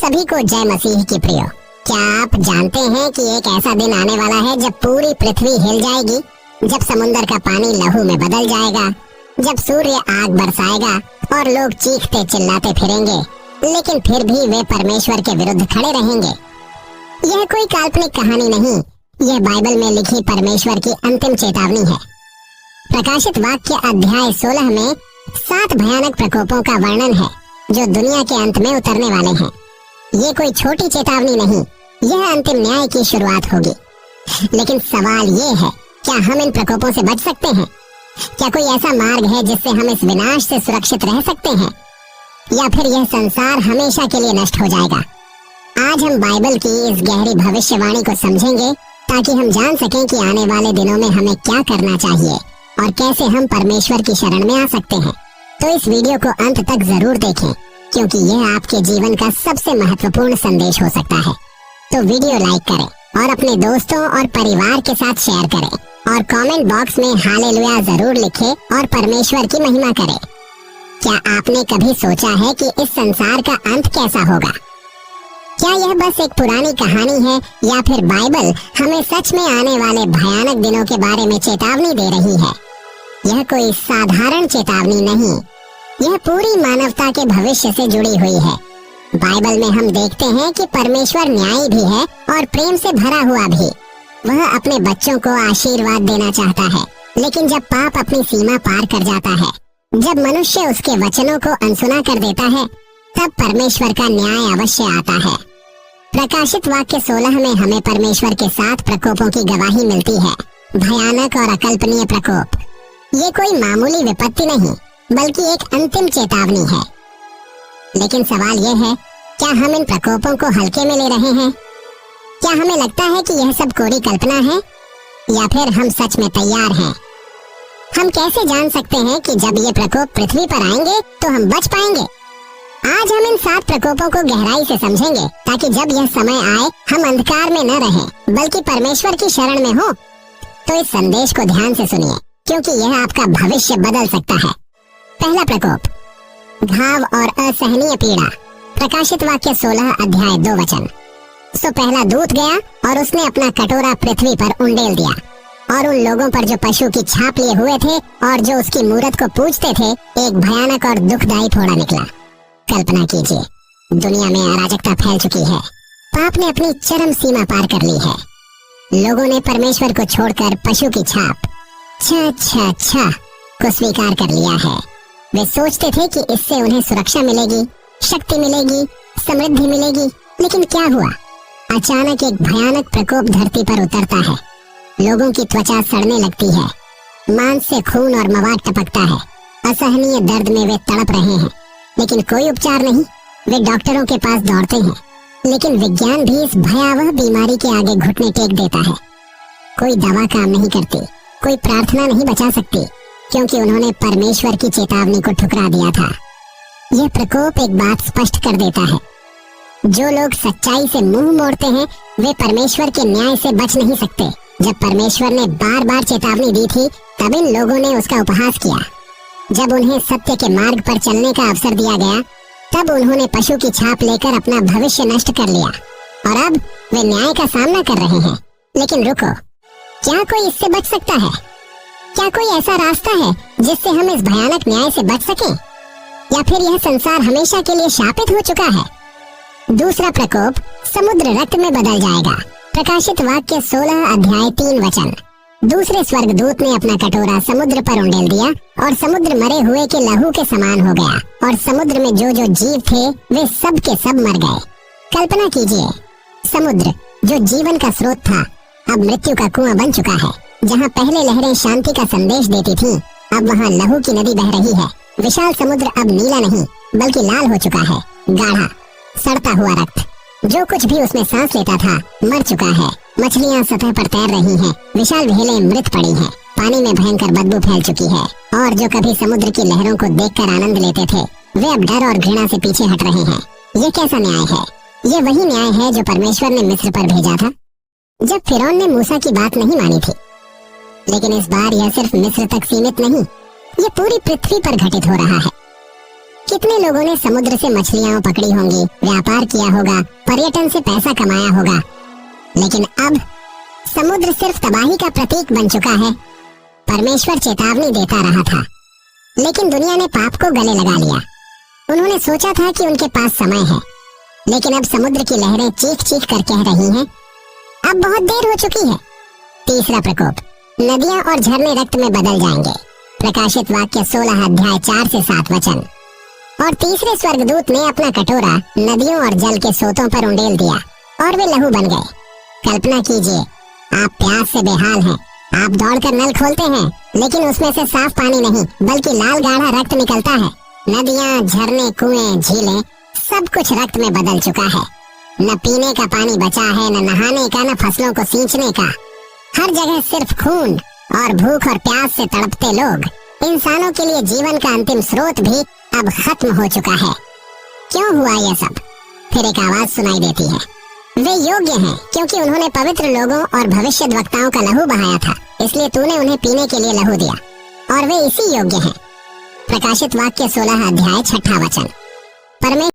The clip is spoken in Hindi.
सभी को जय मसीह की प्रियो। क्या आप जानते हैं कि एक ऐसा दिन आने वाला है जब पूरी पृथ्वी हिल जाएगी, जब समुद्र का पानी लहू में बदल जाएगा, जब सूर्य आग बरसाएगा और लोग चीखते चिल्लाते फिरेंगे, लेकिन फिर भी वे परमेश्वर के विरुद्ध खड़े रहेंगे। यह कोई काल्पनिक कहानी नहीं, यह बाइबल में लिखी परमेश्वर की अंतिम चेतावनी है। प्रकाशित वाक्य अध्याय 16 में 7 भयानक प्रकोपों का वर्णन है जो दुनिया के अंत में उतरने वाले हैं। ये कोई छोटी चेतावनी नहीं, यह अंतिम न्याय की शुरुआत होगी। लेकिन सवाल ये है, क्या हम इन प्रकोपों से बच सकते हैं? क्या कोई ऐसा मार्ग है जिससे हम इस विनाश से सुरक्षित रह सकते हैं, या फिर यह संसार हमेशा के लिए नष्ट हो जाएगा? आज हम बाइबल की इस गहरी भविष्यवाणी को समझेंगे ताकि हम जान सकें कि आने वाले दिनों में हमें क्या करना चाहिए और कैसे हम परमेश्वर की शरण में आ सकते हैं। तो इस वीडियो को अंत तक जरूर देखें, क्योंकि यह आपके जीवन का सबसे महत्वपूर्ण संदेश हो सकता है। तो वीडियो लाइक करें और अपने दोस्तों और परिवार के साथ शेयर करें और कमेंट बॉक्स में हालेलुया जरूर लिखें और परमेश्वर की महिमा करें। क्या आपने कभी सोचा है कि इस संसार का अंत कैसा होगा? क्या यह बस एक पुरानी कहानी है, या फिर बाइबल हमें सच में आने वाले भयानक दिनों के बारे में चेतावनी दे रही है? यह कोई साधारण चेतावनी नहीं, यह पूरी मानवता के भविष्य से जुड़ी हुई है। बाइबल में हम देखते हैं कि परमेश्वर न्यायी भी है और प्रेम से भरा हुआ भी। वह अपने बच्चों को आशीर्वाद देना चाहता है, लेकिन जब पाप अपनी सीमा पार कर जाता है, जब मनुष्य उसके वचनों को अनसुना कर देता है, तब परमेश्वर का न्याय अवश्य आता है। प्रकाशित वाक्य 16 में हमें परमेश्वर के 7 प्रकोपों की गवाही मिलती है। भयानक और अकल्पनीय प्रकोप। ये कोई मामूली विपत्ति नहीं, बल्कि एक अंतिम चेतावनी है। लेकिन सवाल यह है, क्या हम इन प्रकोपों को हल्के में ले रहे हैं? क्या हमें लगता है कि यह सब कोरी कल्पना है, या फिर हम सच में तैयार हैं? हम कैसे जान सकते हैं कि जब ये प्रकोप पृथ्वी पर आएंगे तो हम बच पाएंगे? आज हम इन 7 प्रकोपों को गहराई से समझेंगे, ताकि जब यह समय आए हम अंधकार में न रहें, बल्कि परमेश्वर की शरण में हो। तो इस संदेश को ध्यान से सुनिए, क्योंकि यह आपका भविष्य बदल सकता है। पहला प्रकोप, घाव और असहनीय पीड़ा। प्रकाशित वाक्य 16 अध्याय 2 वचन। सो पहला दूत गया और उसने अपना कटोरा पृथ्वी पर उंडेल दिया, और उन लोगों पर जो पशु की छाप लिए हुए थे और जो उसकी मूरत को पूजते थे, एक भयानक और दुखदायी फोड़ा निकला। कल्पना कीजिए, दुनिया में अराजकता फैल चुकी है। पाप ने अपनी चरम सीमा पार कर ली है। लोगों ने परमेश्वर को छोड़कर पशु की छाप छ को स्वीकार कर लिया है। वे सोचते थे कि इससे उन्हें सुरक्षा मिलेगी, शक्ति मिलेगी, समृद्धि मिलेगी। लेकिन क्या हुआ? अचानक एक भयानक प्रकोप धरती पर उतरता है। लोगों की त्वचा सड़ने लगती है, मांस से खून और मवाद टपकता है। असहनीय दर्द में वे तड़प रहे हैं, लेकिन कोई उपचार नहीं। वे डॉक्टरों के पास दौड़ते हैं, लेकिन विज्ञान भी इस भयावह बीमारी के आगे घुटने टेक देता है। कोई दवा काम नहीं करती, कोई प्रार्थना नहीं बचा सकती, क्योंकि उन्होंने परमेश्वर की चेतावनी को ठुकरा दिया था। यह प्रकोप एक बात स्पष्ट कर देता है, जो लोग सच्चाई से मुंह मोड़ते हैं वे परमेश्वर के न्याय से बच नहीं सकते। जब परमेश्वर ने बार बार चेतावनी दी थी, तब इन लोगों ने उसका उपहास किया। जब उन्हें सत्य के मार्ग पर चलने का अवसर दिया गया, तब उन्होंने पशु की छाप लेकर अपना भविष्य नष्ट कर लिया, और अब वे न्याय का सामना कर रहे हैं। लेकिन रुको, क्या कोई इससे बच सकता है? क्या कोई ऐसा रास्ता है जिससे हम इस भयानक न्याय से बच सकें? या फिर यह संसार हमेशा के लिए शापित हो चुका है? दूसरा प्रकोप, समुद्र रक्त में बदल जाएगा। प्रकाशित वाक्य 16 अध्याय 3 वचन। दूसरे स्वर्गदूत ने अपना कटोरा समुद्र पर उंडेल दिया, और समुद्र मरे हुए के लहू के समान हो गया, और समुद्र में जो जो जीव थे वे सब के सब मर गए। कल्पना कीजिए, समुद्र जो जीवन का स्रोत था, अब मृत्यु का कुआं बन चुका है। जहाँ पहले लहरें शांति का संदेश देती थीं, अब वहाँ लहू की नदी बह रही है। विशाल समुद्र अब नीला नहीं, बल्कि लाल हो चुका है। गाढ़ा सड़ता हुआ रक्त, जो कुछ भी उसमें सांस लेता था मर चुका है। मछलियाँ सतह पर तैर रही हैं, विशाल व्हेलें मृत पड़ी हैं। पानी में भयंकर बदबू फैल चुकी है, और जो कभी समुद्र की लहरों को देखकर आनंद लेते थे, वे अब डर और घृणा से पीछे हट रहे हैं। ये कैसा न्याय है? ये वही न्याय है जो परमेश्वर ने मिस्र पर भेजा था, जब फिरौन ने मूसा की बात नहीं मानी थी। लेकिन इस बार यह सिर्फ मिस्र तक सीमित नहीं, ये पूरी पृथ्वी पर घटित हो रहा है। कितने लोगों ने समुद्र से मछलियां पकड़ी होंगी, व्यापार किया होगा, पर्यटन से पैसा कमाया होगा, लेकिन अब समुद्र सिर्फ तबाही का प्रतीक बन चुका है। परमेश्वर चेतावनी देता रहा था, लेकिन दुनिया ने पाप को गले लगा लिया। उन्होंने सोचा था कि उनके पास समय है, लेकिन अब समुद्र की लहरें चीख चीख कर कह रही हैं, अब बहुत देर हो चुकी है। तीसरा प्रकोप, नदियां और झरने रक्त में बदल जाएंगे। प्रकाशित वाक्य 16 अध्याय 4 से 7 वचन। और तीसरे स्वर्गदूत ने अपना कटोरा नदियों और जल के सोतों पर उंडेल दिया और वे लहू बन गए। कल्पना कीजिए, आप प्यास से बेहाल हैं, आप दौड़कर नल खोलते हैं, लेकिन उसमें से साफ पानी नहीं बल्कि लाल गाढ़ा रक्त निकलता है। नदियां, झरने, कुएं, झीलें, सब कुछ रक्त में बदल चुका है। न पीने का पानी बचा है, न नहाने का, न फसलों को सींचने का। हर जगह सिर्फ खून और भूख और प्यास से तड़पते लोग। इंसानों के लिए जीवन का अंतिम स्रोत भी अब खत्म हो चुका है। क्यों हुआ यह सब? फिर एक आवाज सुनाई देती है, वे योग्य हैं क्योंकि उन्होंने पवित्र लोगों और भविष्यद्वक्ताओं का लहू बहाया था, इसलिए तूने उन्हें पीने के लिए लहू दिया और वे इसी योग्य हैं। प्रकाशित वाक्य 16 अध्याय 6 वचन। परमेश्वर